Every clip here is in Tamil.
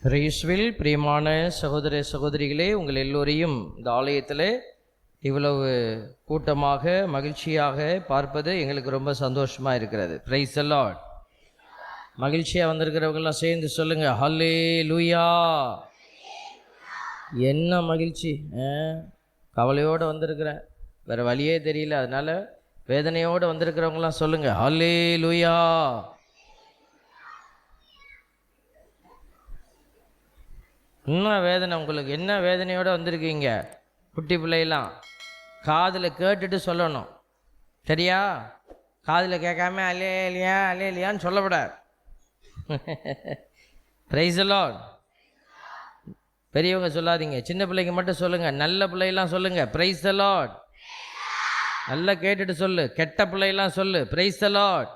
இயேசுவில் பிரியமான சகோதர சகோதரிகளே, உங்கள் எல்லோரையும் இந்த ஆலயத்தில் இவ்வளவு கூட்டமாக மகிழ்ச்சியாக பார்ப்பது எங்களுக்கு ரொம்ப சந்தோஷமாக இருக்கிறது. Price the Lord. மகிழ்ச்சியாக வந்திருக்கிறவங்கெல்லாம் சேர்ந்து சொல்லுங்கள், ஹல்லேலூயா. என்ன மகிழ்ச்சி! கவலையோடு வந்திருக்கிறேன், வேறு வழியே தெரியல, அதனால் வேதனையோடு வந்திருக்கிறவங்களாம் சொல்லுங்கள், ஹல்லேலூயா. என்ன வேதனை உங்களுக்கு? என்ன வேதனையோடு வந்திருக்கீங்க? குட்டி பிள்ளைலாம் காதில் கேட்டுட்டு சொல்லணும், சரியா? காதில் கேட்காம அலே இல்லையா அலே இல்லையான்னு சொல்லக்கூடாது. Price the Lord. பெரியவங்க சொல்லாதீங்க, சின்ன பிள்ளைங்க மட்டும் சொல்லுங்கள். நல்ல பிள்ளைலாம் சொல்லுங்கள், பிரைஸ் தி லார்ட். நல்லா கேட்டுட்டு சொல்லு. கெட்ட பிள்ளைலாம் சொல்லு, பிரைஸ் தி லார்ட்.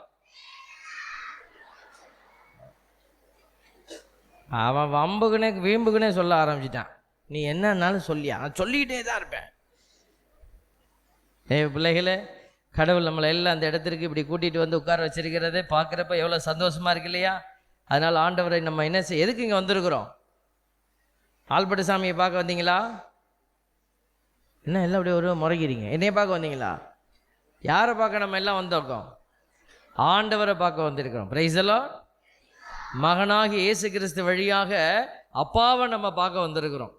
அவன் வம்புக்குனே வீம்புக்குனே சொல்ல ஆரம்பிச்சிட்டான். நீ என்னன்னாலும் சொல்லியா? நான் சொல்லிக்கிட்டே தான் இருப்பேன். பிள்ளைகளே, கடவுள் நம்மளை எல்லாம் அந்த இடத்திற்கு இப்படி கூட்டிகிட்டு வந்து உட்கார வச்சிருக்கிறதே பார்க்குறப்ப எவ்வளோ சந்தோஷமாக இருக்கு இல்லையா? அதனால் ஆண்டவரை நம்ம என்ன எதுக்கு இங்கே வந்திருக்கிறோம்? ஆல்பட்டு சாமியை பார்க்க வந்தீங்களா? என்ன எல்லாம் அப்படியே ஒரு முறைகிறீங்க? என்னைய பார்க்க வந்தீங்களா? யாரை பார்க்க நம்ம எல்லாம் வந்திருக்கோம்? ஆண்டவரை பார்க்க வந்திருக்கிறோம். Price the Lord. மகனாகி இயேசு கிறிஸ்து வழியாக அப்பாவை நம்ம பார்க்க வந்திருக்கிறோம்.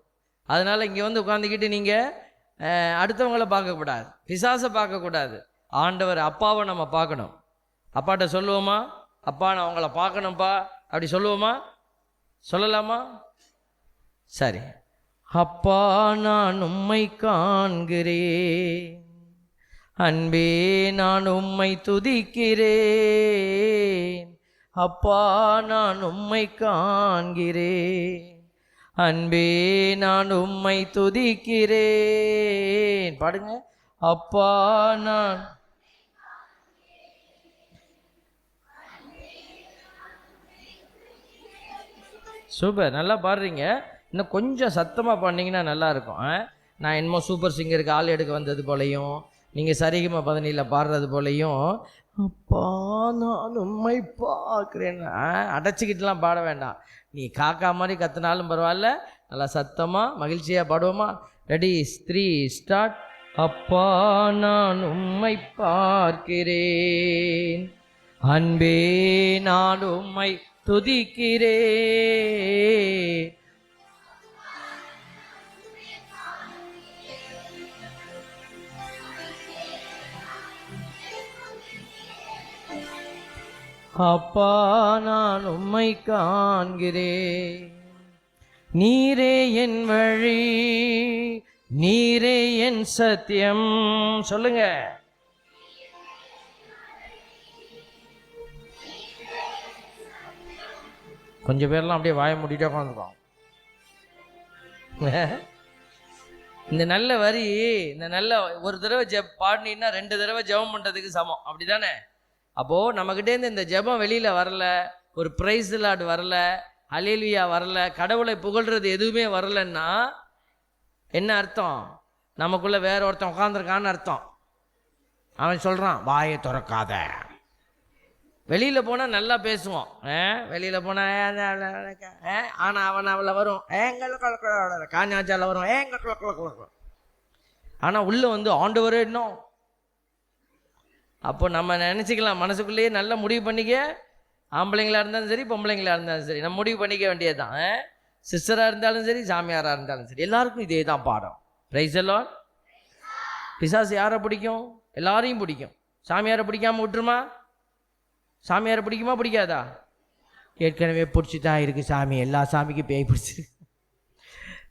அதனால் இங்கே வந்து உட்காந்துக்கிட்டு நீங்கள் அடுத்தவங்களை பார்க்கக்கூடாது, பிசாசை பார்க்கக்கூடாது, ஆண்டவர் அப்பாவை நம்ம பார்க்கணும். அப்பாட்ட சொல்லுவோமா, அப்பா நான் அவங்கள பார்க்கணும்ப்பா அப்படி சொல்லுவோமா? சொல்லலாமா? சரி. அப்பா நான் உம்மை காண்கிறேன், அன்பே நான் உம்மை துதிக்கிறேன். அப்பா நான் உம்மை காண்கிறேன், அன்பே நான் உம்மை துதிக்கிறேன். பாடுங்க. அப்பா நான் சூப்பர், நல்லா பாடுறீங்க. இன்னும் கொஞ்சம் சத்தமாக பாடினீங்கன்னா நல்லாயிருக்கும். நான் என்னமோ சூப்பர் சிங்கருக்கு ஆள் எடுக்க வந்தது போலையும், நீங்கள் சரிகமா பதனியில் பாடுறது போலையும் அப்பா நான் உம்மை பார்க்குறேன் அடைச்சிக்கிட்டுலாம் பாட வேண்டாம். நீ காக்கா மாதிரி கத்துனாலும் பரவாயில்ல, நல்லா சத்தமாக மகிழ்ச்சியாக பாடுவோமா? Ready 3 start. அப்பா நான் உம்மை பார்க்கிறேன், அன்பே நான் உம்மை துதிக்கிறேன். அப்பா நான் உம்மை காண்கிறேன், நீரே என் வழி, நீரே என் சத்தியம். சொல்லுங்க. கொஞ்சம் பேர்லாம் அப்படியே வாய மூடிட்டே உட்காந்துருக்கோம். இந்த நல்ல வரி, இந்த நல்ல ஒரு தடவை பாடினீங்கன்னா 2 தடவை ஜெபம் பண்ணுறதுக்கு சமம், அப்படி தானே? அப்போது நம்மக்கிட்டேருந்து இந்த ஜெபம் வெளியில் வரல, ஒரு பிரைஸ் லார்ட் வரல, ஹல்லேலூயா வரல, கடவுளை புகழ்கிறது எதுவுமே வரலன்னா என்ன அர்த்தம்? நமக்குள்ளே வேற ஒருத்தன் உட்காந்துருக்கான்னு அர்த்தம். அவன் சொல்கிறான் வாயை திறக்காத. வெளியில் போனால் நல்லா பேசுவோம், வெளியில் போனால் ஆனால் அவளை வரும் காஞ்சாச்சால வரும் ஆனால் உள்ளே வந்து ஆண்டவரே இன்னும். அப்போ நம்ம நினச்சிக்கலாம் மனசுக்குள்ளேயே நல்லா முடிவு பண்ணிக்க. ஆம்பளைங்களாக இருந்தாலும் சரி, பொம்பளைங்களாக இருந்தாலும் சரி, நம்ம முடிவு பண்ணிக்க வேண்டியது தான். சிஸ்டராக இருந்தாலும் சரி, சாமியாராக இருந்தாலும் சரி, எல்லாருக்கும் இதே தான் பாடம். Price the Lord. பிசாசு யாரை பிடிக்கும்? எல்லாரையும் பிடிக்கும். சாமியாரை பிடிக்காமல் விட்டுருமா? சாமியாரை பிடிக்குமா பிடிக்காதா? ஏற்கனவே பிடிச்சி தான் இருக்குது சாமி, எல்லா சாமிக்கும் பேய் பிடிச்சி.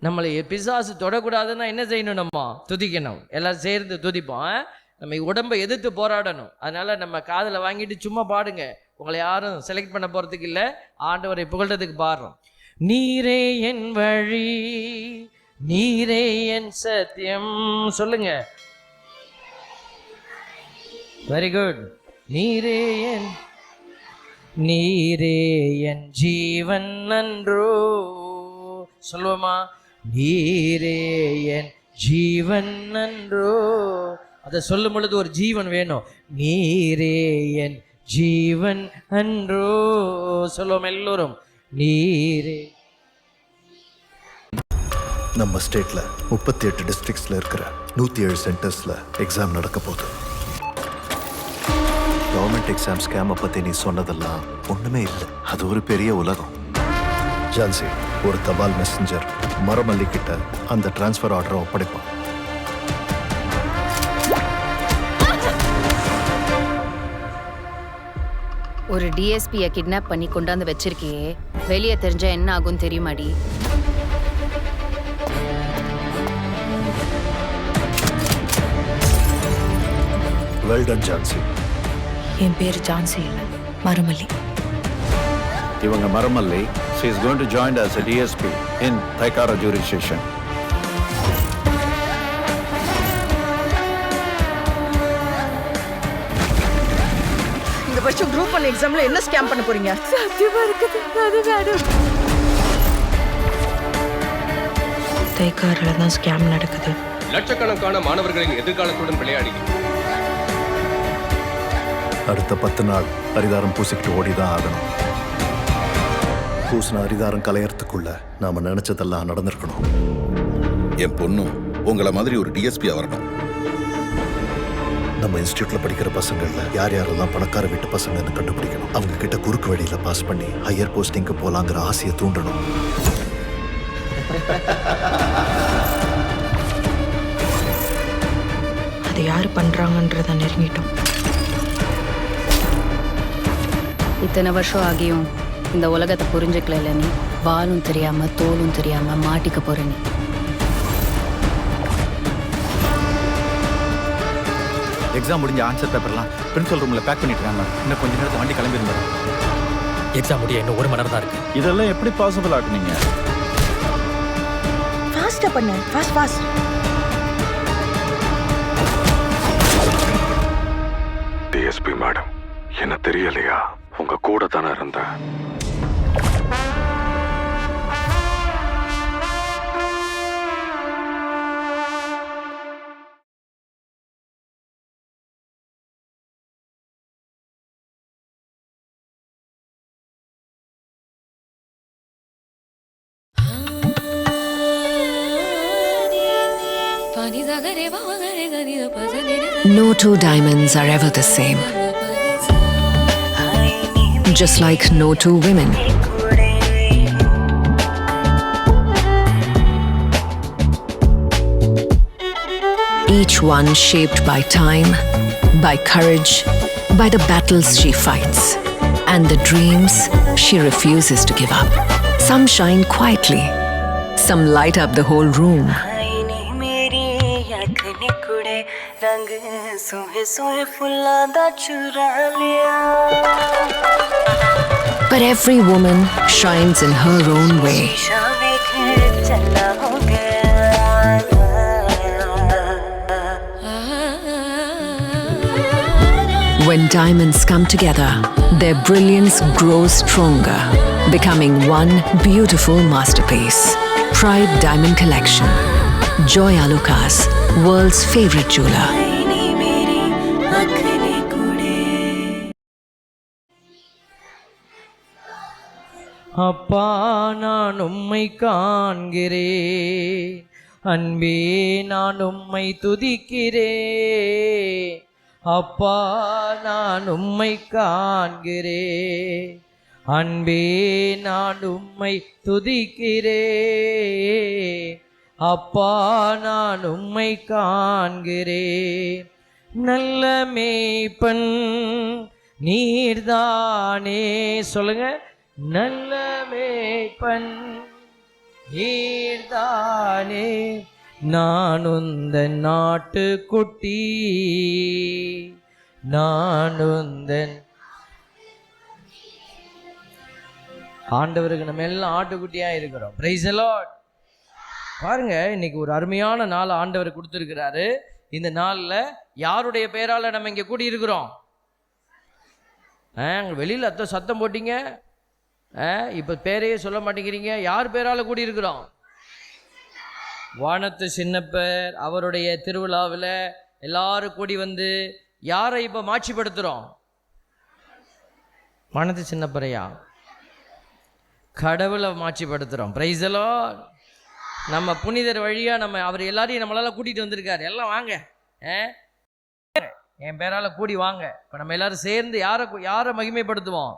நம்மளை பிசாசு தொடக்கூடாதுன்னா என்ன செய்யணும்? நம்ம துதிக்கணும். எல்லாம் சேர்ந்து துதிப்போம். நம்ம உடம்பை எதிர்த்து போராடணும். அதனால் நம்ம காதில் வாங்கிட்டு சும்மா பாடுங்க. உங்களை யாரும் செலக்ட் பண்ண போகிறதுக்கு இல்லை, ஆண்டவரை புகழ்றதுக்கு பாடுறோம். நீரே என் வழி, நீரே என் சத்தியம். சொல்லுங்க. Very good. நீரே என் ஜீவன் நன்றோ. சொல்லுவோமா? நீரே என் ஜீவன் நன்றோ. அதை சொல்லும் பொழுது ஒரு ஜீவன் வேணும். நீரே என் ஜீவன் அன்றோ. சொல்லுவோம் எல்லோரும். நீரே நம்ம ஸ்டேட்ல 38 டிஸ்ட்ரிக்ட்ஸ்ல இருக்கிற 107 சென்டர்ஸ்ல எக்ஸாம் நடக்க போகுது. கவர்மெண்ட் எக்ஸாம் ஸ்கேமை பத்தி நீ சொன்னதெல்லாம் ஒண்ணுமே இல்லை. அது ஒரு பெரிய உலகம். ஜான்சி, ஒரு தபால் மெசஞ்சர் மரமல்லி கிட்ட அந்த டிரான்ஸ்ஃபர் ஆர்டரை ஒப்படைப்பான். ஒரு டிஎஸ்பியை கிட்னாப் பண்ணி கொண்டாந்து வச்சிருக்கியே, வெளியே தெரிஞ்சா என்ன ஆகும் தெரியுமாடி? Well done Jhansi. என் பேர் ஜான்சி இல்லை, மருமல்லி. இவங்க மரமல்லி. She is going to join as a DSP in Thaikara jurisdiction. இந்த வருஷம் குரூப் 1 எக்ஸாம்ல என்ன ஸ்கேம் பண்ண போறீங்க? சத்தியமா இருக்குது, அது வேணும். தைக்காரில் தான் ஸ்கேம் நடக்குது. லட்சக்கணக்கான மாணவர்களின் எதிர்காலத்துடன் விளையாடி அடுத்த 10 நாள் அரிதாரம் பூசிக்கிட்டு ஓடிதான் ஆகணும். பூசின அரிதாரம் கலையறதுக்குள்ள நாம நினைச்சதெல்லாம் நடந்திருக்கணும். என் பொண்ணு உங்களை மாதிரி ஒரு டிஎஸ்பியா வரணும். நம்ம இன்ஸ்டியூட்ல படிக்கிற பசங்கள்ல யார் யாரெல்லாம் பணக்கார வீட்டு பசங்கன்னு கண்டுபிடிக்கணும். அவங்க கிட்ட குறுக்கு வழியில பாஸ் பண்ணி ஹையர் போஸ்டிங்க்கு போலாங்கிற ஆசையை தூண்டணும். அதை யார் பண்றாங்கன்றத நெருங்கிட்டோம். இத்தனை வருஷம் ஆகியும் இந்த உலகத்தை புரிஞ்சுக்கல நீ. வாலும் தெரியாம தோலும் தெரியாம மாட்டிக்க போற நீ. எக்ஸாம் முடிஞ்ச ஆன்சர் பேப்பர்லாம் பிரின்சிபல் ரூமில் பேக் பண்ணிட்டு இருக்காங்க. இன்னும் கொஞ்ச நேரத்தில் வண்டி கிளம்பியிருந்தாரு. எக்ஸாம் முடிய இன்னும் 1 மணி நேரம் தான் இருக்கு. இதெல்லாம் எப்படி பாசிபிள் ஆக்குனீங்க? ஃபாஸ்டா பண்ணு, ஃபாஸ்ட். டிஎஸ்பி மேடம், என்ன தெரியலையா? உங்க கூட தானே இருந்தேன். No two diamonds are ever the same. Just like no two women. Each one shaped by time, by courage, by the battles she fights, and the dreams she refuses to give up. Some shine quietly, some light up the whole room. But every woman shines in her own way. When diamonds come together, their brilliance grows stronger, becoming one beautiful masterpiece. Pride Diamond Collection. Joy Alucas, world's favorite jeweler. அப்பா நான் உம்மை காண்கிறேன், அன்பே நான் உம்மை துதிக்கிறேன். அப்பா நான் உம்மை காண்கிறேன், அன்பே நான் உம்மை துதிக்கிறேன். அப்பா நான் உம்மை காண்கிறேன். நல்ல மேய்ப்பன் நீர்தானே, சொல்லுங்க. நல்ல மேய்ப்பன் நீர்தானே, நான் உந்தன் நாட்டுக்குட்டி, நான் உந்தன். ஆண்டவருக்கு நம்ம எல்லாம் ஆட்டுக்குட்டியா இருக்கிறோம். Price the Lord. பாருங்க, இன்னைக்கு ஒரு அருமையான நாள் ஆண்டவர் கொடுத்துருக்கிறாரு. இந்த நாளில் யாருடைய பெயரால் நம்ம இங்கே கூடியிருக்கிறோம்? வெளியில் அத்த சத்தம் போட்டீங்க, இப்போ பேரையே சொல்ல மாட்டேங்கிறீங்க. யார் பேரால் கூடியிருக்கிறோம்? வானத்து சின்னப்பர் அவருடைய திருவிழாவில் எல்லாரும் கூடி வந்து யாரை இப்போ மாட்சிப்படுத்துகிறோம்? வானத்து சின்னப்பரையா? கடவுளை மாட்சிப்படுத்துகிறோம். Price the Lord. நம்ம புனிதர் வழியாக அவர் எல்லாரையும் நம்மளால் கூட்டிகிட்டு வந்திருக்காரு. எல்லாம் வாங்க, என் பேரால் கூடி வாங்க. இப்போ நம்ம எல்லாரும் சேர்ந்து யாரை மகிமைப்படுத்துவோம்?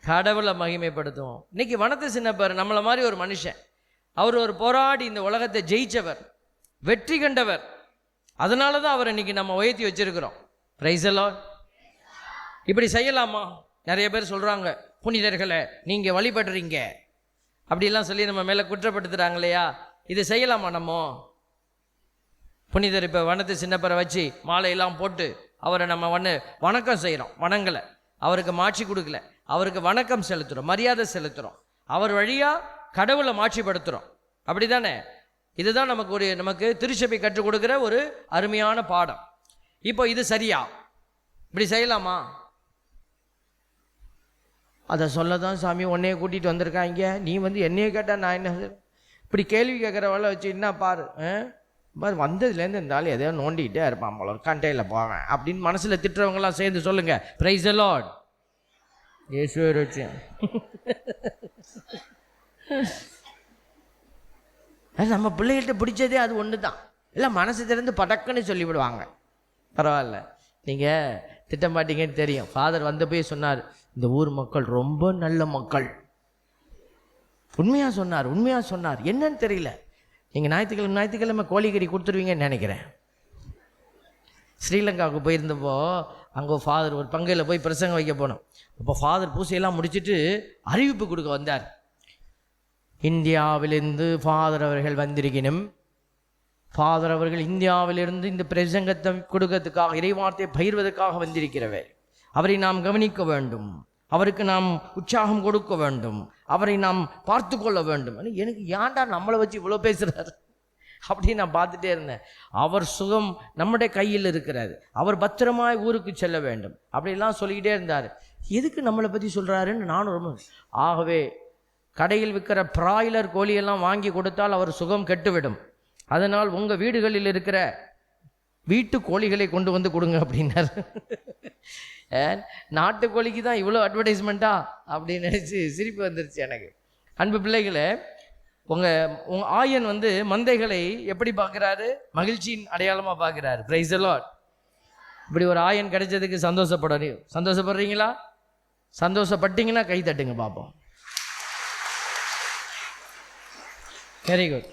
கடவுளை மகிமைப்படுத்துவோம். இன்னைக்கு வனத்து சின்னப்பர் நம்மளை மாதிரி ஒரு மனுஷன். அவர் ஒரு போராடி இந்த உலகத்தை ஜெயிச்சவர், வெற்றி கண்டவர். அதனால தான் அவரை இன்னைக்கு நம்ம உயர்த்தி வச்சிருக்கிறோம். பிரைஸ் எல்லாம். இப்படி செய்யலாமா? நிறைய பேர் சொல்கிறாங்க, புனிதர்களை நீங்கள் வழிபடுறீங்க அப்படிலாம் சொல்லி நம்ம மேலே குற்றப்படுத்துகிறாங்க இல்லையா? இது செய்யலாமா? நம்ம புனிதர் இப்போ வனத்து சின்னப்பரை வச்சு மாலையெல்லாம் போட்டு அவரை நம்ம வணக்கம் செய்கிறோம். வணங்கலை, அவருக்கு மாட்சி கொடுக்கல, அவருக்கு வணக்கம் செலுத்துகிறோம், மரியாதை செலுத்துகிறோம். அவர் வழியாக கடவுளை மாட்சிப்படுத்துகிறோம். அப்படி தானே? இதுதான் நமக்கு திருச்சபை கற்றுக் கொடுக்குற ஒரு அருமையான பாடம். இப்போ இது சரியா? இப்படி செய்யலாமா? அதை சொல்ல தான் சாமி உன்னையே கூட்டிகிட்டு வந்திருக்காங்க. நீ என்னையே கேட்டால் நான் என்ன இப்படி கேள்வி கேட்குறவளை வச்சு என்ன பாரு வந்ததுலேருந்து இருந்தாலும் எதையோ நோண்டிகிட்டே இருப்பான் போல, கண்டையில் போவேன் அப்படின்னு மனசில் திட்டுறவங்களாம் சேர்ந்து சொல்லுங்கள், பிரைஸ் தி லார்ட். இயேசுவே ரட்சகன். நம்ம பிள்ளைகள்கிட்ட பிடிச்சதே அது ஒன்று தான். இல்லை மனசு திறந்து படக்குன்னு சொல்லிவிடுவாங்க. பரவாயில்ல, நீங்கள் திட்ட மாட்டீங்கன்னு தெரியும். ஃபாதர் போய் சொன்னார், இந்த ஊர் மக்கள் ரொம்ப நல்ல மக்கள். உண்மையாக சொன்னார். என்னன்னு தெரியல. நீங்கள் ஞாயிற்றுக்கிழமை கோழிக்கறி கொடுத்துருவீங்கன்னு நினைக்கிறேன். ஸ்ரீலங்காவுக்கு போயிருந்தப்போ அங்கே ஃபாதர் ஒரு பங்கையில் போய் பிரசங்கம் வைக்க போனோம். அப்போ ஃபாதர் பூசையெல்லாம் முடிச்சுட்டு அறிவிப்பு கொடுக்க வந்தார். இந்தியாவிலிருந்து ஃபாதர் அவர்கள் வந்திருக்கணும். ஃபாதர் அவர்கள் இந்தியாவிலிருந்து இந்த பிரசங்கத்தை கொடுக்கறதுக்காக, இறைவார்த்தையை பகிர்வதற்காக வந்திருக்கிறவர். அவரை நாம் கவனிக்க வேண்டும், அவருக்கு நாம் உற்சாகம் கொடுக்க வேண்டும், அவரை நாம் பார்த்து கொள்ள வேண்டும். எனக்கு ஏன்டா நம்மளை வச்சு இவ்வளோ பேசுகிறார் அப்படின்னு நான் பார்த்துட்டே இருந்தேன். அவர் சுகம் நம்முடைய கையில் இருக்கிறாரு, அவர் பத்திரமாய் ஊருக்கு செல்ல வேண்டும் அப்படிலாம் சொல்லிக்கிட்டே இருந்தார். எதுக்கு நம்மளை பற்றி சொல்கிறாருன்னு நானும் ரொம்ப. ஆகவே கடையில் விற்கிற பிராய்லர் கோழியெல்லாம் வாங்கி கொடுத்தால் அவர் சுகம் கெட்டுவிடும். அதனால் உங்கள் வீடுகளில் இருக்கிற வீட்டு கோழிகளை கொண்டு வந்து கொடுங்க அப்படின்னார். நாட்டுக்கோழிக்கு தான் இவ்வளோ அட்வர்டைஸ்மெண்ட்டா அப்படின்னு நினச்சி சிரிப்பு வந்துருச்சு எனக்கு. அன்பு பிள்ளைகளே, உங்கள் ஆயன் மந்தைகளை எப்படி பார்க்குறாரு? மகிழ்ச்சியின் அடையாளமாக பார்க்குறாரு. Price the Lord. இப்படி ஒரு ஆயன் கிடைச்சதுக்கு சந்தோஷப்படுறீங்களா? சந்தோஷப்பட்டீங்கன்னா கை தட்டுங்க பார்ப்போம். Very good.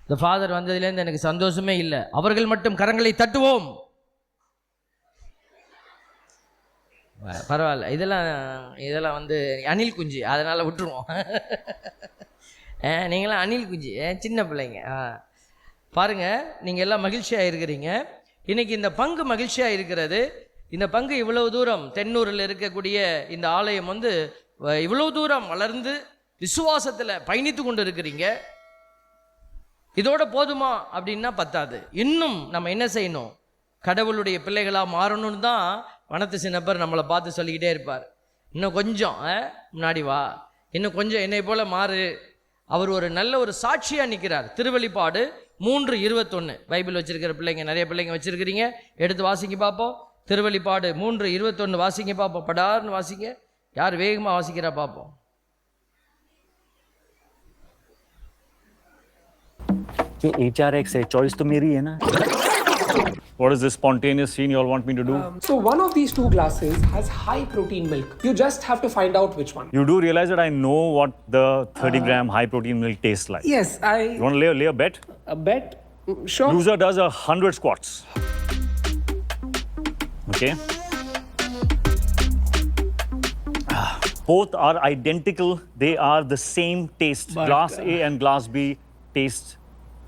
இந்த ஃபாதர் வந்ததுலேருந்து எனக்கு சந்தோஷமே இல்லை. அவர்கள் மட்டும் கரங்களை தட்டுவோம். பரவாயில்ல, இதெல்லாம் அணில் குஞ்சு, அதனால் விட்டுருவோம். நீங்களாம் அணில் குஞ்சு, சின்ன பிள்ளைங்க. பாருங்கள், நீங்கள் எல்லாம் மகிழ்ச்சியாக இருக்கிறீங்க. இன்றைக்கி இந்த பங்கு மகிழ்ச்சியாக இருக்கிறது. இந்த பங்கு இவ்வளவு தூரம் தென்னூரில் இருக்கக்கூடிய இந்த ஆலயம் இவ்வளவு தூரம் வளர்ந்து விசுவாசத்தில் பயணித்து கொண்டு இருக்கிறீங்க. இதோட போதுமா அப்படின்னா பத்தாது. இன்னும் நம்ம என்ன செய்யணும்? கடவுளுடைய பிள்ளைகளாக மாறணும்னு தான் வனத்து சின்னப்பர் நம்மளை பார்த்து சொல்லிக்கிட்டே இருப்பார். இன்னும் கொஞ்சம் முன்னாடி வா, இன்னும் கொஞ்சம் என்னை போல மாறு. அவர் ஒரு நல்ல ஒரு சாட்சியாக நிற்கிறார். திருவெளிப்பாடு 3:21 பைபிள் வச்சிருக்கிற பிள்ளைங்க, நிறைய பிள்ளைங்க வச்சிருக்கிறீங்க, எடுத்து வாசிங்க பார்ப்போம். திருவெளிப்பாடு 3:21 வாசிங்க பார்ப்போம். படார்னு வாசிங்க. யார் வேகமாக வாசிக்கிறா பார்ப்போம். HRX है, चॉइस तो मेरी है ना. What is this spontaneous scene you all want me to do? So one of these two glasses has high protein milk. You just have to find out which one. You do realize that I know what the 30-gram high protein milk tastes like. Yes, You want to lay a bet? A bet? Sure. Loser does 100 squats. Okay. Both are identical. They are the same taste. But, glass A and glass B taste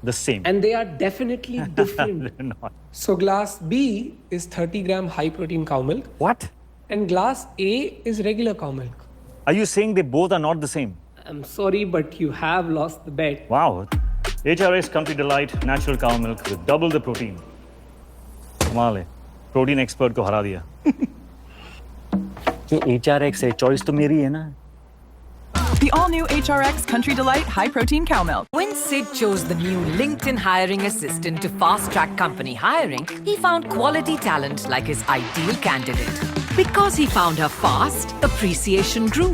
the same. And they are definitely different. They're not. So glass B is 30-gram high protein cow milk. What? And glass A is regular cow milk. Are you saying they both are not the same? I'm sorry, but you have lost the bet. Wow. HRX Country Delight Natural Cow Milk with double the protein. कमाल है. Protein expert को हरा दिया. ये HRX है, choice तो मेरी है ना. The all-new HRX Country Delight High Protein Cow Milk. When Sid chose the new LinkedIn hiring assistant to fast-track company hiring, he found quality talent like his ideal candidate. Because he found her fast, appreciation grew,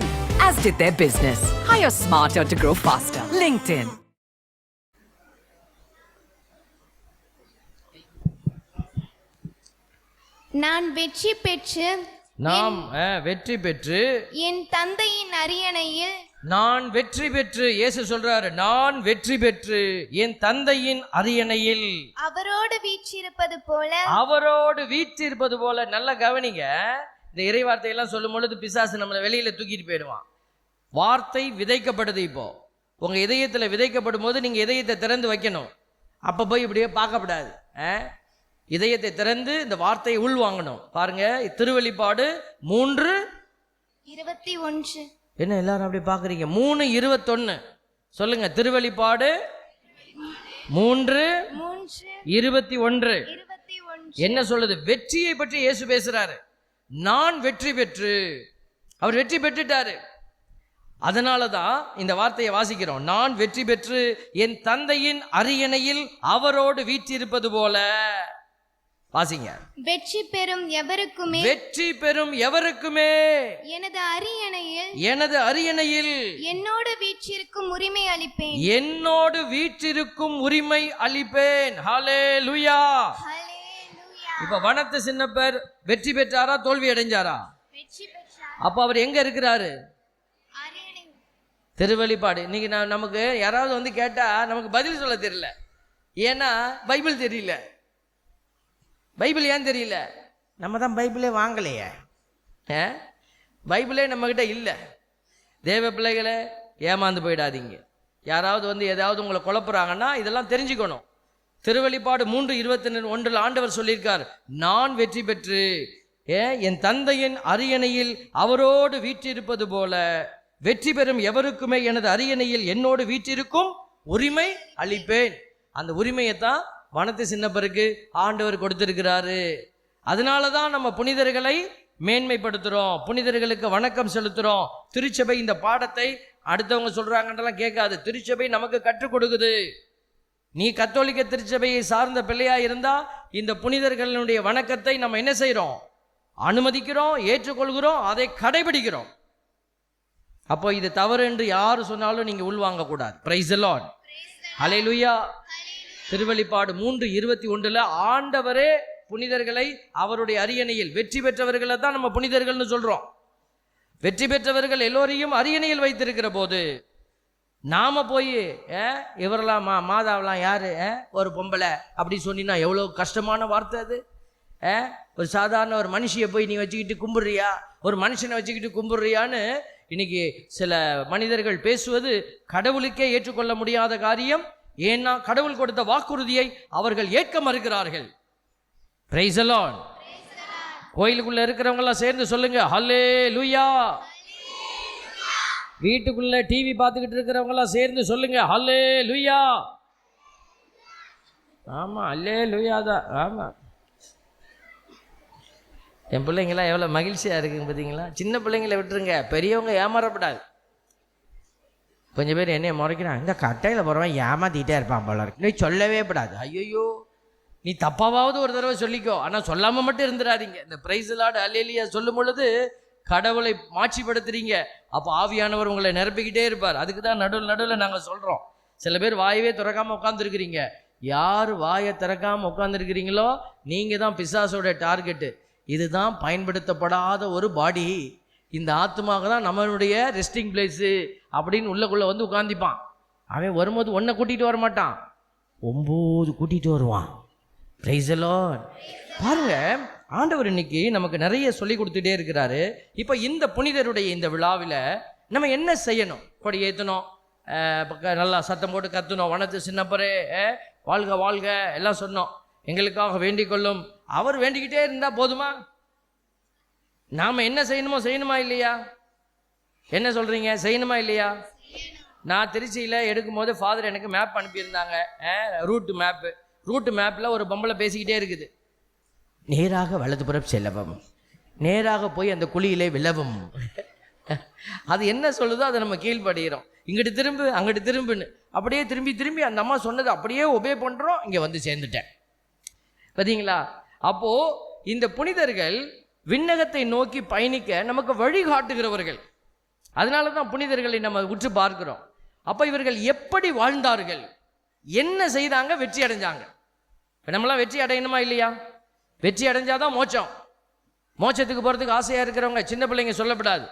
as did their business. Hire smarter to grow faster. LinkedIn. நான் வெற்றி பெற்று நாம் வெற்றி பெற்று என் தந்தையின் அரியணையில் நான் வெற்றி பெற்று, இயேசு சொல்றாரு, நான் வெற்றி பெற்று என் தந்தையின் அரியணையில் அவரோடு வீற்றிருப்பது போல அவரோடு வீற்றிருப்பது போல. நல்ல கவனிங்க, இந்த இறை வார்த்தையெல்லாம் சொல்லும் பொழுது பிசாசு நம்மளை வெளியில தூக்கிட்டு போயிடுவான். வார்த்தை விதைக்கப்படுது. இப்போ உங்க இதயத்தில் விதைக்கப்படும் போது நீங்க இதயத்தை திறந்து வைக்கணும். அப்ப போய் இப்படியே பார்க்கப்படாது. இதயத்தை திறந்து இந்த வார்த்தையை உள் வாங்கணும். பாருங்க, திருவெளிப்பாடு 3:21. என்ன எல்லாரும் அப்படி பார்க்குறீங்க? 3:21 சொல்லுங்க. திருவெளிப்பாடு 3:21 என்ன சொல்லுது? வெற்றியை பற்றி இயேசு பேசுறாரு. நான் வெற்றி பெற்று, அவர் வெற்றி பெற்றுட்டாரு. அதனால தான் இந்த வார்த்தையை வாசிக்கிறோம். நான் வெற்றி பெற்று என் தந்தையின் அரியணையில் அவரோடு வீற்றிருப்பது போல. வாசிங்க. வெற்றி பெறும் எவருக்குமே, வெற்றி பெறும் எவருக்குமே எனது அரியணையில் என்னோடு வீற்றிருக்கும் உரிமை அளிப்பேன், என்னோடு வீற்றிருக்கும் உரிமை அளிப்பேன். ஹல்லேலூயா. இப்ப வனத்து சின்னப்பர் வெற்றி பெற்றாரா தோல்வி அடைஞ்சாரா? அப்ப அவர் எங்க இருக்கிறாரு? திருவெளிப்பாடு. இன்னைக்கு நமக்கு யாராவது வந்து கேட்டா நமக்கு பதில் சொல்ல தெரியல. ஏன்னா பைபிள் தெரியல. பைபிள் ஏன் தெரியல? நம்ம தான் பைபிளே வாங்கலையே. பைபிளே நம்மக்கிட்ட இல்லை. தேவ பிள்ளைகளை ஏமாந்து போயிடாதீங்க. யாராவது வந்து ஏதாவது உங்களை குழப்புறாங்கன்னா இதெல்லாம் தெரிஞ்சுக்கணும். திருவெளிப்பாடு 3:21 ஆண்டவர் சொல்லியிருக்கார், நான் வெற்றி பெற்று என் தந்தையின் அரியணையில் அவரோடு வீற்றிருப்பது போல வெற்றி பெறும் எவருக்குமே எனது அரியணையில் என்னோடு வீற்றிருக்கும் உரிமை அளிப்பேன். அந்த உரிமையைத்தான் வனத்து சின்னப்பருக்கு ஆண்டவர் கொடுத்திருக்கிறாரு. அதனால தான் நம்ம புனிதர்களை மேன்மைப்படுத்துகிறோம், புனிதர்களுக்கு வணக்கம் செலுத்துகிறோம். திருச்சபை இந்த பாடத்தை அடுத்தவங்க சொல்கிறாங்கன்றலாம் கேட்காது. திருச்சபை நமக்கு கற்றுக் கொடுக்குது. நீ கத்தோலிக்க திருச்சபையை சார்ந்த பிள்ளையாக இருந்தால் இந்த புனிதர்களுடைய வணக்கத்தை நம்ம என்ன செய்கிறோம்? அனுமதிக்கிறோம், ஏற்றுக்கொள்கிறோம், அதை கடைபிடிக்கிறோம். அப்போ இது தவறு என்று யாரு சொன்னாலும் நீங்கள் உள்வாங்கக்கூடாது. Price the Lord. ஹல்லேலூயா. திருவெளிப்பாடு 3:21 ஆண்டவரே புனிதர்களை அவருடைய அரியணையில், வெற்றி பெற்றவர்களை தான் நம்ம புனிதர்கள்னு சொல்றோம். வெற்றி பெற்றவர்கள் எல்லோரையும் அரியணையில் வைத்திருக்கிற போது நாம போய் இவரெல்லாம் மாதாவெல்லாம் யாரு ஒரு பொம்பளை அப்படி சொன்னா எவ்வளோ கஷ்டமான வார்த்தை அது. ஒரு சாதாரண ஒரு மனுஷியை போய் நீ வச்சுக்கிட்டு கும்பிடுறியா, ஒரு மனுஷனை வச்சுக்கிட்டு கும்பிடுறியான்னு இன்னைக்கு சில மனிதர்கள் பேசுவது கடவுளுக்கே ஏற்றுக்கொள்ள முடியாத காரியம். ஏன்னா கடவுள் கொடுத்த வாக்குறுதியை அவர்கள் ஏற்க மறுக்கிறார்கள். Praise the Lord. கோயிலுக்குள்ள இருக்கிறவங்க எல்லாம் சேர்ந்து சொல்லுங்க, ஹல்லேலூயா. வீட்டுக்குள்ள டிவி பார்த்துக்கிட்டு இருக்கிறவங்க எல்லாம் சேர்ந்து சொல்லுங்க, ஹல்லேலூயா. ஆமா, ஹல்லேலூயா தான். ஆமா, என் பிள்ளைங்களாம் எவ்வளோ மகிழ்ச்சியாக இருக்குங்க பார்த்தீங்களா? சின்ன பிள்ளைங்களை விட்டுருங்க, பெரியவங்க ஏமாறப்படாது. கொஞ்சம் பேர் என்னைய முறைக்கிறாங்க, இந்த கட்டையில் போகிறவன் ஏமாத்திட்டே இருப்பான் போல இருக்கு. நீ சொல்லவே படாது. ஐயோ, நீ தப்பாவது ஒரு தடவை சொல்லிக்கோ, ஆனால் சொல்லாமல் மட்டும் இருந்துடாதீங்க. இந்த பிரைஸ் தி லார்ட் அல்லேலூயா சொல்லும் பொழுது கடவுளை மாட்சிப்படுத்துறீங்க. அப்போ ஆவியானவர் உங்களை நிரப்பிக்கிட்டே இருப்பார். அதுக்கு தான் நடுவில் நாங்கள் சொல்கிறோம். சில பேர் வாயவே திறக்காமல் உட்காந்துருக்கிறீங்க. யார் வாயை திறக்காமல் உட்காந்துருக்கிறீங்களோ நீங்கள் தான் பிசாசோட டார்கெட்டு. இதுதான் பயன்படுத்தப்படாத ஒரு பாடி. இந்த ஆத்மாவுக்கு தான் நம்மளுடைய ரெஸ்டிங் பிளேஸு அப்படின்னு உள்ளக்குள்ளே வந்து உட்காந்துப்பான். அவன் வரும்போது ஒன்றை கூட்டிகிட்டு வர மாட்டான், 9 கூட்டிகிட்டு வருவான். Price the Lord. பாருங்க, ஆண்டவர் இன்னைக்கு நமக்கு நிறைய சொல்லி கொடுத்துட்டே இருக்கிறாரு. இப்போ இந்த புனிதருடைய இந்த விழாவில் நம்ம என்ன செய்யணும்? கொடி ஏற்றணும், நல்லா சத்தம் போட்டு கத்தணும், வனத்து சின்னப்பரே வாழ்க வாழ்க எல்லாம் சொன்னோம். எங்களுக்காக வேண்டிக் கொள்ளும். அவர் வேண்டிக்கிட்டே இருந்தால் போதுமா? நாம் என்ன செய்யணுமா இல்லையா? என்ன சொல்கிறீங்க, செய்யணுமா இல்லையா? நான் திருச்சியில் எடுக்கும்போது ஃபாதர் எனக்கு மேப் அனுப்பியிருந்தாங்க, ரூட்டு மேப்பில் ஒரு பொம்பளை பேசிக்கிட்டே இருக்குது, நேராக வலதுபுறம் செல்லவும், நேராக போய் அந்த குழியிலே விழவும். அது என்ன சொல்லுதோ அதை நம்ம கீழ்படுகிறோம். இங்கிட்டு திரும்பு அங்கிட்டு திரும்புன்னு அப்படியே திரும்பி அந்த அம்மா சொன்னது அப்படியே ஒபே பண்ணுறோம். இங்கே வந்து சேர்ந்துட்டேன். பார்த்தீங்களா? அப்போது இந்த புனிதர்கள் விண்ணகத்தை நோக்கி பயணிக்க நமக்கு வழிகாட்டுகிறவர்கள். அதனால தான் புனிதர்களை நம்ம உற்று பார்க்கிறோம். அப்போ இவர்கள் எப்படி வாழ்ந்தார்கள், என்ன செய்தாங்க, வெற்றி அடைஞ்சாங்க. நம்மளாம் வெற்றி அடையணுமா இல்லையா? வெற்றி அடைஞ்சாதான் மோட்சம். மோட்சத்துக்கு போகிறதுக்கு ஆசையாக இருக்கிறவங்க சின்ன பிள்ளைங்க சொல்லப்படாது.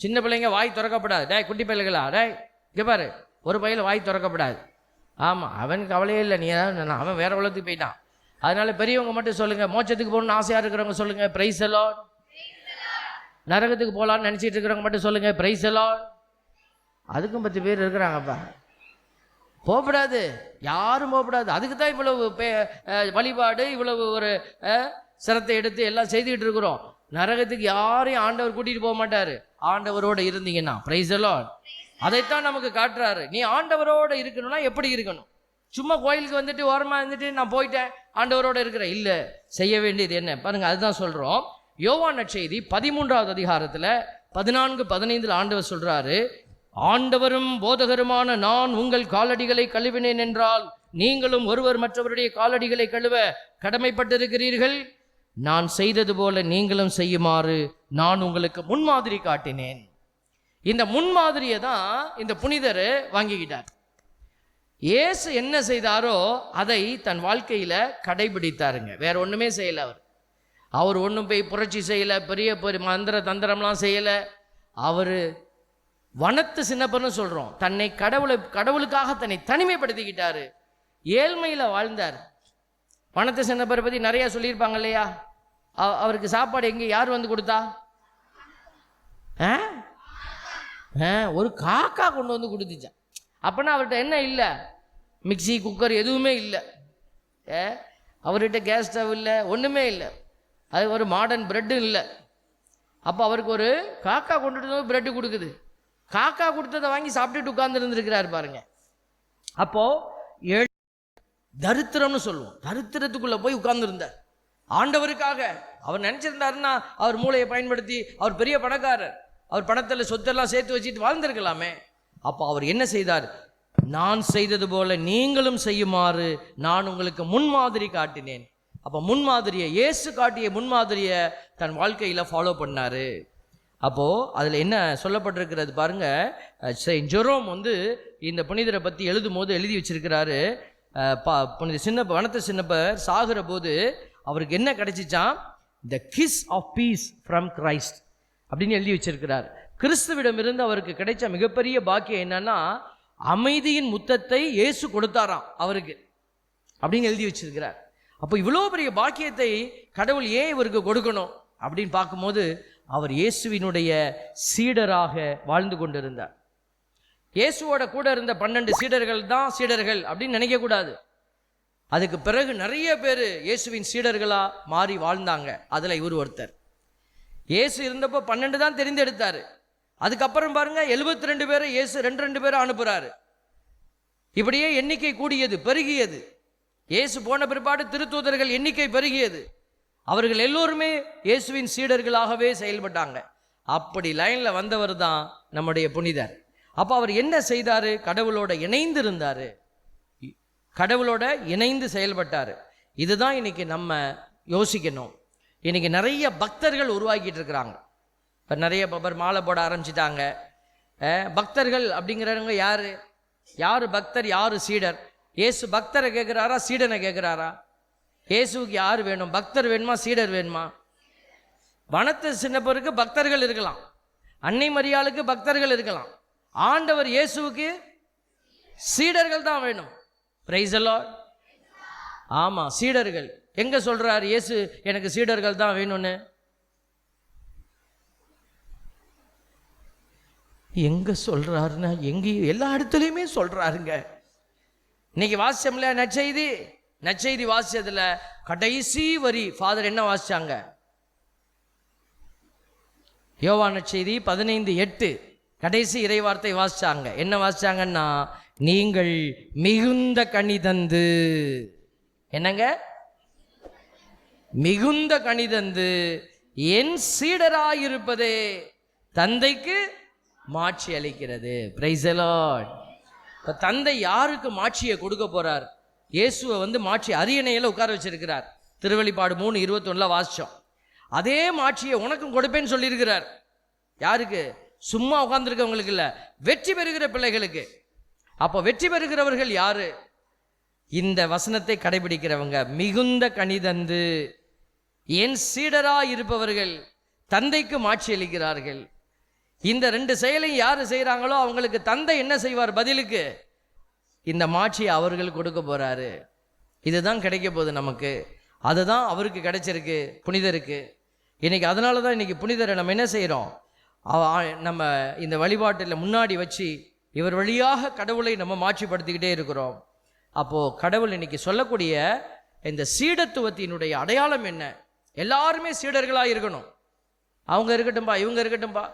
சின்ன பிள்ளைங்க வாய் திறக்கப்படாது. டேய் குட்டி பிள்ளைகளா, டேய் இங்கே பாரு, ஒரு பையில வாய் திறக்கப்படாது. ஆமாம், அவனுக்கு கவலையே இல்லை, நீ ஏதாவது அவன் வேற உலகத்துக்கு போயிட்டான். அதனால பெரியவங்க மட்டும் சொல்லுங்கள், மோட்சத்துக்கு போகணும்னு ஆசையாக இருக்கிறவங்க சொல்லுங்கள் பிரைஸ் தி லார்ட். நரகத்துக்கு போகலான்னு நினச்சிட்டு இருக்கிறவங்க மட்டும் சொல்லுங்கள் பிரைஸ் தி லார்ட். அதுக்கும் 10 பேர் இருக்கிறாங்கப்பா. போகப்படாது, யாரும் போகப்படாது. அதுக்கு தான் இவ்வளவு வழிபாடு, இவ்வளவு ஒரு சிரத்தை எடுத்து எல்லாம் செய்துக்கிட்டு இருக்கிறோம். நரகத்துக்கு யாரையும் ஆண்டவர் கூட்டிகிட்டு போக மாட்டார். ஆண்டவரோடு இருந்தீங்கன்னா பிரைஸ் தி லார்ட். அதைத்தான் நமக்கு காட்டுறாரு. நீ ஆண்டவரோடு இருக்கணும்னா எப்படி இருக்கணும்? சும்மா கோயிலுக்கு வந்துட்டு ஓரமாக இருந்துட்டு நான் போயிட்டேன் ஆண்டவரோடு இருக்கிறேன் இல்லை. செய்ய வேண்டியது என்ன பாருங்கள், அதுதான் சொல்கிறோம். யோவான் நற்செய்தி 13வது அதிகாரத்தில் 14-15 ஆண்டவர் சொல்கிறாரு, ஆண்டவரும் போதகருமான நான் உங்கள் காலடிகளை கழுவினேன் என்றால் நீங்களும் ஒருவர் மற்றவருடைய காலடிகளை கழுவ கடமைப்பட்டிருக்கிறீர்கள். நான் செய்தது போல நீங்களும் செய்யுமாறு நான் உங்களுக்கு முன்மாதிரி காட்டினேன். இந்த முன்மாதிரியை தான் இந்த புனிதர் வாங்கிக்கிட்டார். இயேசு என்ன செய்தாரோ அதை தன் வாழ்க்கையில் கடைபிடித்தாருங்க. வேற ஒன்றுமே செய்யலை. அவர் ஒன்றும் போய் புரட்சி செய்யலை, பெரிய மந்திர தந்திரம்லாம் செய்யலை. அவர் வனத்து சின்னப்பன்னு சொல்கிறோம், தன்னை கடவுளுக்காக தன்னை தனிமைப்படுத்திக்கிட்டாரு. ஏழ்மையில் வாழ்ந்தார். வனத்து சின்னப்பரை பற்றி நிறையா சொல்லியிருப்பாங்க இல்லையா? அவருக்கு சாப்பாடு எங்கே யார் வந்து கொடுத்தா? ஒரு காக்கா கொண்டு வந்து கொடுத்துச்சான். அப்போனா அவர்கிட்ட என்ன இல்லை? மிக்சி குக்கர் எதுவுமே இல்லை. அவர்கிட்ட கேஸ் ஸ்டவ் இல்லை, ஒன்றுமே இல்லை. அது ஒரு மாடர்ன் ப்ரெட்டும் இல்லை. அப்போ அவருக்கு ஒரு காக்கா கொண்டுட்டு வந்து ப்ரெட்டு கொடுக்குது. காக்கா கொடுத்ததை வாங்கி சாப்பிட்டுட்டு உட்கார்ந்துருந்துருக்கிறார் பாருங்க. அப்போது தரித்திரம்னு சொல்லுவோம், தரித்திரத்துக்குள்ளே போய் உட்கார்ந்துருந்தார் ஆண்டவருக்காக. அவர் நினச்சிருந்தாருன்னா அவர் மூளையை பயன்படுத்தி அவர் பெரிய பணக்காரர், அவர் பணத்தில் சொத்தெல்லாம் சேர்த்து வச்சுட்டு வாழ்ந்திருக்கலாமே. அப்போ அவர் என்ன செய்தார்? நான் செய்தது போல நீங்களும் செய்யுமாறு நான் உங்களுக்கு முன்மாதிரி காட்டினேன். அப்போ முன்மாதிரியை, இயேசு காட்டிய முன்மாதிரியை தன் வாழ்க்கையில் ஃபாலோ பண்ணார். அப்போது அதில் என்ன சொல்லப்பட்டிருக்கிறது பாருங்கள். செயின்ட் ஜெரோம் இந்த புனிதரை பற்றி எழுதும் போது எழுதி வச்சிருக்கிறாரு. புனித வனத்து சின்னப்பர் சாகிற போது அவருக்கு என்ன கிடைச்சிச்சான்? The kiss of peace from Christ அப்படின்னு எழுதி வச்சிருக்கிறார். கிறிஸ்துவிடமிருந்து அவருக்கு கிடைச்ச மிகப்பெரிய பாக்கியம் என்னன்னா, அமைதியின் முத்தத்தை இயேசு கொடுத்தாராம் அவருக்கு அப்படின்னு எழுதி வச்சிருக்கிறார். அப்போ இவ்வளோ பெரிய பாக்கியத்தை கடவுள் ஏன் இவருக்கு கொடுக்கணும் அப்படின்னு பார்க்கும்போது, அவர் இயேசுவினுடைய சீடராக வாழ்ந்து கொண்டிருந்தார். இயேசுவோட கூட இருந்த 12 சீடர்கள் தான் சீடர்கள் அப்படின்னு நினைக்கக்கூடாது. அதுக்கு பிறகு நிறைய பேர் இயேசுவின் சீடர்களாக மாறி வாழ்ந்தாங்க. அதில் இவர் ஒருத்தர். இயேசு இருந்தப்போ 12 தான் தெரிந்தெடுத்தார். அதுக்கப்புறம் பாருங்க 72 பேரை இயேசு 2 பேரை அனுப்புகிறாரு. இப்படியே எண்ணிக்கை கூடியது, பெருகியது. இயேசு போன பிற்பாடு திருத்தூதர்கள் எண்ணிக்கை பெருகியது. அவர்கள் எல்லோருமே இயேசுவின் சீடர்களாகவே செயல்பட்டாங்க. அப்படி லைனில் வந்தவர் தான் நம்முடைய புனிதர். அப்போ அவர் என்ன செய்தார்? கடவுளோட இணைந்து இருந்தார், கடவுளோட இணைந்து செயல்பட்டார். இதுதான் இன்னைக்கு நம்ம யோசிக்கணும். இன்னைக்கு நிறைய பக்தர்கள் உருவாக்கிட்டு இருக்கிறாங்க. இப்போ நிறைய பேர் மாலை போட ஆரம்பிச்சிட்டாங்க. பக்தர்கள் அப்படிங்கிறவங்க யார்? யார் பக்தர், யார் சீடர்? இயேசு பக்தரை கேட்குறாரா, சீடனை கேட்குறாரா? இயேசுக்கு யார் வேணும்? பக்தர் வேணுமா, சீடர் வேணுமா? வனத்து சின்னப்பருக்கு பக்தர்கள் இருக்கலாம், அன்னை மரியாளுக்கு பக்தர்கள் இருக்கலாம். ஆண்டவர் இயேசுவுக்கு சீடர்கள் தான் வேணும். Price the Lord. ஆமாம், சீடர்கள். எங்கே சொல்கிறார் இயேசு எனக்கு சீடர்கள் தான் வேணும்னு? எங்கே சொல்கிறாருன்னா எங்கேயும் எல்லா இடத்துலையுமே சொல்கிறாருங்க. இன்னைக்கு வாசிச்சோம்ல நற்செய்தி, நற்செய்தி வாசிச்சதுல கடைசி வரி ஃபாதர் என்ன வாசிச்சாங்க? யோவான் நற்செய்தி 15:8 கடைசி இறைவார்த்தை வாசிச்சாங்க. என்ன வாசிச்சாங்கன்னா, நீங்கள் மிகுந்த கனி தந்து, என்னங்க? மிகுந்த கனி தந்து என் சீடராயிருப்பதே தந்தைக்கு மாட்சி அளிக்கிறது. Price the Lord. இப்போ தந்தை யாருக்கு மாட்சியை கொடுக்க போறார்? இயேசுவை மாட்சி அரியணையில் உட்கார வச்சிருக்கிறார். திருவெளிப்பாடு 3:21 வாசிச்சோம். அதே மாட்சியை உனக்கும் கொடுப்பேன்னு சொல்லியிருக்கிறார். யாருக்கு? சும்மா உட்கார்ந்துருக்கவங்களுக்கு இல்லை, வெற்றி பெறுகிற பிள்ளைகளுக்கு. அப்போ வெற்றி பெறுகிறவர்கள் யாரு? இந்த வசனத்தை கடைபிடிக்கிறவங்க. மிகுந்த கனி தந்து என் சீடராய் இருப்பவர்கள் தந்தைக்கு மாட்சி அளிக்கிறார்கள். இந்த 2 செயலையும் யார் செய்கிறாங்களோ அவங்களுக்கு தந்தை என்ன செய்வார்? பதிலுக்கு இந்த மாட்சியை அவர்கள் கொடுக்க போறாரு. இதுதான் கிடைக்க போகுது நமக்கு. அதுதான் அவருக்கு கிடைச்சிருக்கு, புனிதருக்கு. இன்னைக்கு அதனால தான் இன்னைக்கு புனிதரை நம்ம என்ன செய்கிறோம்? நம்ம இந்த வழிபாட்டில் முன்னாடி வச்சு இவர் வழியாக கடவுளை நம்ம மாட்சிப்படுத்திக்கிட்டே இருக்கிறோம். அப்போது கடவுள் இன்னைக்கு சொல்லக்கூடிய இந்த சீடத்துவத்தினுடைய அடையாளம் என்ன? எல்லாருமே சீடர்களாக இருக்கணும். அவங்க இருக்கட்டும்பா, இவங்க இருக்கட்டும்பா.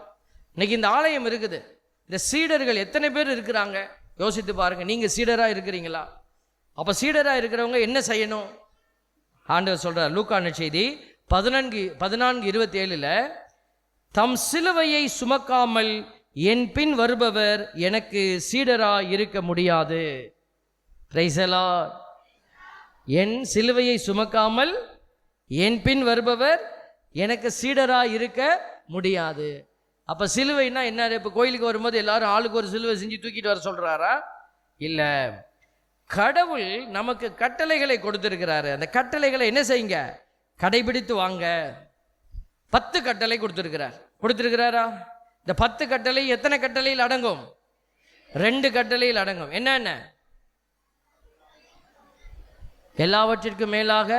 இன்னைக்கு இந்த ஆலயம் இருக்குது, இந்த சீடர்கள் எத்தனை பேர் இருக்கிறாங்க யோசித்து பாருங்க. நீங்கள் சீடராக இருக்கிறீங்களா? அப்போ சீடராக இருக்கிறவங்க என்ன செய்யணும்? ஆண்டவர் சொல்கிறார் லூக்கா நற்செய்தி 14:27 தம் சிலுவையை சுமக்காமல் என் பின் வருபவர் எனக்கு சீடராக இருக்க முடியாது. Price the Lord. என் சிலுவையை சுமக்காமல் என் பின் வருபவர் எனக்கு சீடராக இருக்க முடியாது. அப்போ சிலுவைன்னா என்ன? இப்போ கோயிலுக்கு வரும்போது எல்லாரும் ஆளுக்கு ஒரு சிலுவை செஞ்சு தூக்கிட்டு வர சொல்கிறாரா? இல்லை. கடவுள் நமக்கு கட்டளைகளை கொடுத்திருக்கிறாரு. அந்த கட்டளைகளை என்ன செய்யுங்க? கடைபிடித்து வாங்க. 10 கட்டளை கொடுத்திருக்கிறாரா? இந்த 10 கட்டளை எத்தனை கட்டளையில் அடங்கும்? 2 கட்டளையில் அடங்கும். என்னென்ன? எல்லாவற்றிற்கும் மேலாக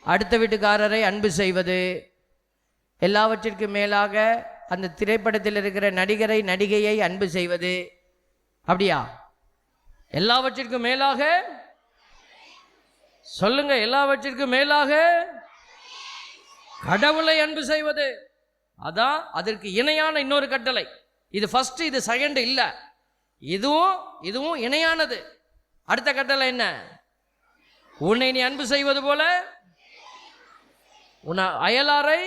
அடுத்த வீட்டுக்காரரை அன்பு செய்வது, எல்லாவற்றிற்கும் மேலாக அந்த திரைப்படத்தில் இருக்கிற நடிகரை நடிகையை அன்பு செய்வது. அப்படியா? எல்லாவற்றிற்கும் மேலாக சொல்லுங்க, எல்லாவற்றிற்கும் மேலாக கடவுளை அன்பு செய்வது. அதான் அதற்கு இணையான இன்னொரு கட்டளை. இது ஃபர்ஸ்ட், இது செகண்ட் இல்ல. இதுவும் இணையானது. அடுத்த கட்டளை என்ன? உன்னை நீ அன்பு செய்வது போல உன் அயலாரை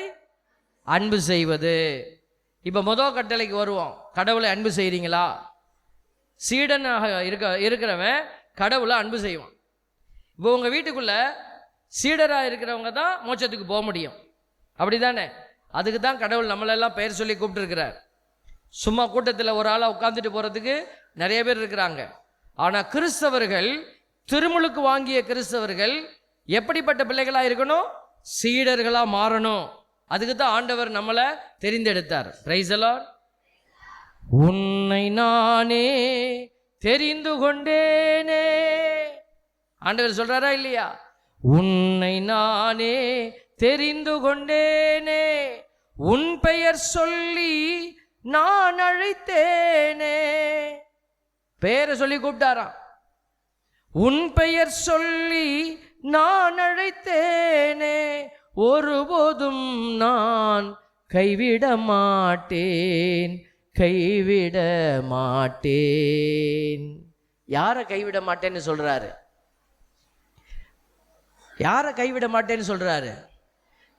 அன்பு செய்வது. இப்போ முதல் கட்டளைக்கு வருவோம். கடவுளை அன்பு செய்கிறீங்களா? சீடனாக இருக்கிறவன் கடவுளை அன்பு செய்வான். இப்போ உங்கள் வீட்டுக்குள்ளே சீடராக இருக்கிறவங்க தான் மோட்சத்துக்கு போக முடியும். அப்படி தானே? அதுக்கு தான் கடவுள் நம்மளெல்லாம் பெயர் சொல்லி கூப்பிட்டுருக்கிறார். சும்மா கூட்டத்தில் ஒரு ஆளாக உட்காந்துட்டு போகிறதுக்கு நிறைய பேர் இருக்கிறாங்க. ஆனால் கிறிஸ்தவர்கள், திருமுழுக்கு வாங்கிய கிறிஸ்தவர்கள் எப்படிப்பட்ட பிள்ளைகளாக இருக்கணும்? சீடர்களாக மாறணும். அதுக்கு தான் ஆண்டவர் நம்மளை தெரிந்தெடுத்தார். Price the Lord. உன்னை நானே தெரிந்து கொண்டேனே. ஆண்டவர் சொல்றாரா இல்லையா? உன்னை நானே தெரிந்து கொண்டேனே, உன் பெயர் சொல்லி நான் அழைத்தேனே. பெயரை சொல்லி கூப்பிட்டாராம். உன் பெயர் சொல்லி நான் அழைத்தேனே, ஒருபோதும் நான் கைவிட மாட்டேன், கைவிட மாட்டேன். யாரை கைவிட மாட்டேன்னு சொல்றாரு? யாரை கைவிட மாட்டேன்னு சொல்றாரு?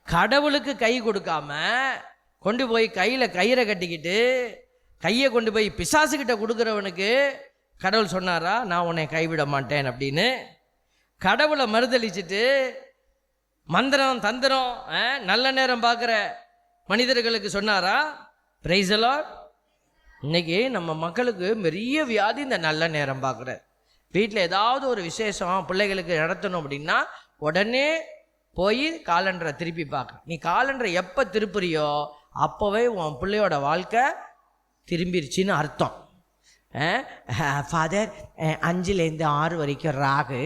கடவுளுக்கு கை கொடுக்காம கொண்டு போய் கையில் கயிறை கட்டிக்கிட்டு கையை கொண்டு போய் பிசாசுக்கிட்ட கொடுக்குறவனுக்கு கடவுள் சொன்னாரா நான் உன்னை கைவிட மாட்டேன் அப்படின்னு? கடவுளை மறுதளிச்சுட்டு மந்திரம் தந்திரம் நல்ல நேரம் பார்க்குற மனிதர்களுக்கு சொன்னாரா? Price the Lord. இன்னைக்கு நம்ம மக்களுக்கு பெரிய வியாதி இந்த நல்ல நேரம் பார்க்குற. வீட்டில் ஏதாவது ஒரு விசேஷம் பிள்ளைகளுக்கு நடத்தணும் அப்படின்னா உடனே போய் காலண்டரை திருப்பி பார்க்க. நீ காலண்டரை எப்போ திருப்புறியோ அப்போவே உன் பிள்ளையோட வாழ்க்கை திரும்பிருச்சின்னு அர்த்தம். ஃபாதர் 5லேருந்து 6 வரைக்கும் ராகு,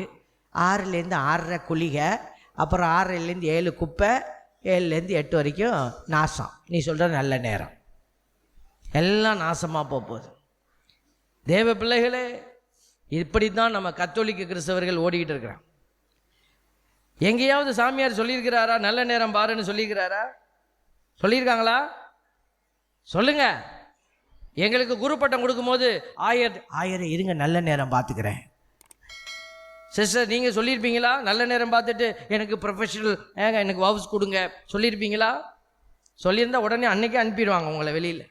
6லேருந்து 6:30 குளிகை, அப்புறம் 6லேருந்து 7 குப்பை, 7லேருந்து 8 வரைக்கும் நாசம். நீ சொல்கிற நல்ல நேரம் எல்லாம் நாசமாக போகுது. தேவ பிள்ளைகளே, இப்படி தான் நம்ம கத்தோலிக்க கிறிஸ்தவர்கள் ஓடிக்கிட்டு இருக்கிறான். எங்கேயாவது சாமியார் சொல்லியிருக்கிறாரா நல்ல நேரம் பாருன்னு சொல்லியிருக்கிறாரா? சொல்லியிருக்காங்களா? சொல்லுங்க. எங்களுக்கு குரு பட்டம் கொடுக்கும்போது ஆயர் இருங்க நல்ல நேரம் பார்த்துக்கிறேன். சிஸ்டர் நீங்கள் சொல்லியிருப்பீங்களா? நல்ல நேரம் பார்த்துட்டு எனக்கு ப்ரொஃபஷனல் எனக்கு வவுஸ் கொடுங்க சொல்லியிருப்பீங்களா? சொல்லியிருந்தால் உடனே அன்னைக்கே அனுப்பிடுவாங்க உங்களை வெளியில்.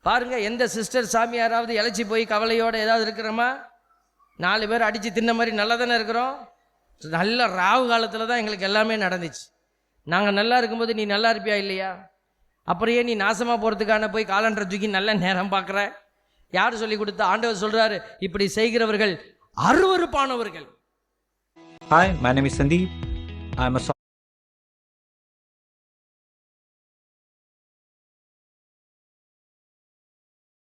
பாருங்கள், எந்த சிஸ்டர் சாமி யாராவது இழைச்சி போய் கவலையோடு ஏதாவது இருக்கிறோமா? 4 பேர் அடித்து தின்ன மாதிரி நல்லா தானே இருக்கிறோம். நல்ல ராவு காலத்தில் தான் எங்களுக்கு எல்லாமே நடந்துச்சு. நாங்கள் நல்லா இருக்கும்போது நீ நல்லா இருப்பியா இல்லையா? அப்புறம் ஏன் நீ நாசமாக போகிறதுக்கான போய் காலண்டரை தூக்கி நல்ல நேரம் பார்க்குற? யார் சொல்லி கொடுத்தா? ஆண்டவர் சொல்கிறாரு, இப்படி செய்கிறவர்கள் அருவருப்பானவர்கள். Hi, my name is Sandeep. I'm a